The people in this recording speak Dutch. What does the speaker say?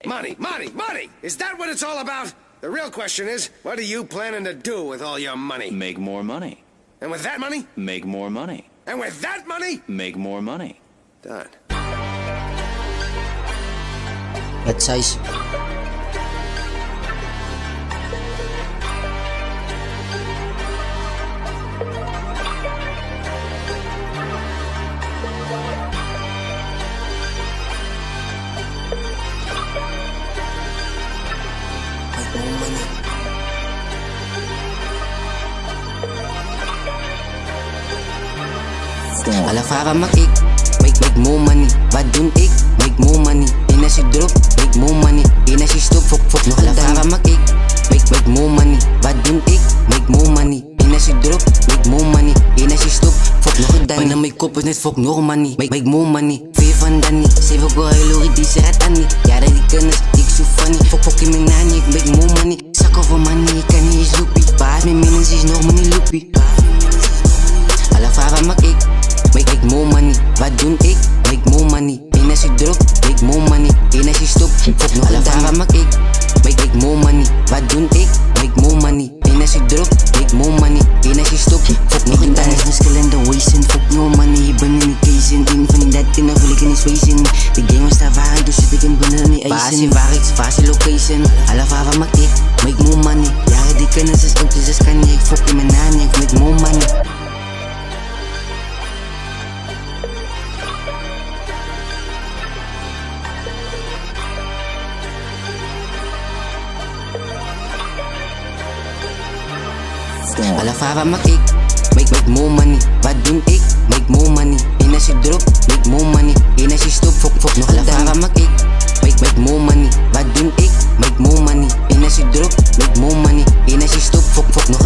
Money, money, money! Is that what it's all about? The real question is, what are you planning to do with all your money? Make more money. And with that money? Make more money. And with that money? Make more money. Done. That size. Alafara makik, make more money. Wat doen ik? Make more money. In als je drop, make more money. In als je stop, fok nog. Alafara makik, make more money. Wat doen ik? Make more money. In als je drop, make more money. In als je stop, fok nog een danny. Mijn kop is net fok nog money. Make more money. Veel van Danny. Zeven go helori die zegt Annie. Ja dat die kennis, ik zo funny. Fok in mijn nani, ik make more money. Zak over money, ik kan niet eens loopie. Baas mijn minus is nog money loopie. Alafara makik. Make more money, wat doen ik? Make more money. En als je drop, make more money. En als je stop, fok nog een dame maak ik. Make more money, wat doen ik? Make more money. En als je drop, make more money. En als je stop, fok nog een dame. Er is verschillende ways en fok no money. Ik ben in die case en een van die dat en dan wil ik in die space in. De game is daar waar, dus zit ik in binnen die ijs in. Waar ik space location, alle varen maak ik. Make more money, ja die kennis is ook, dus kan niet. Ik fok in mijn naam, ik make more money. Alafara maak ik, make more money. Wat doen ik? Make more money. En als je drop, make more money. En als je stop, fok nog. Alafara maak ik, make more money. Wat doen ik? Make more money. En als je drop, make more money. En als je stop, fok nog.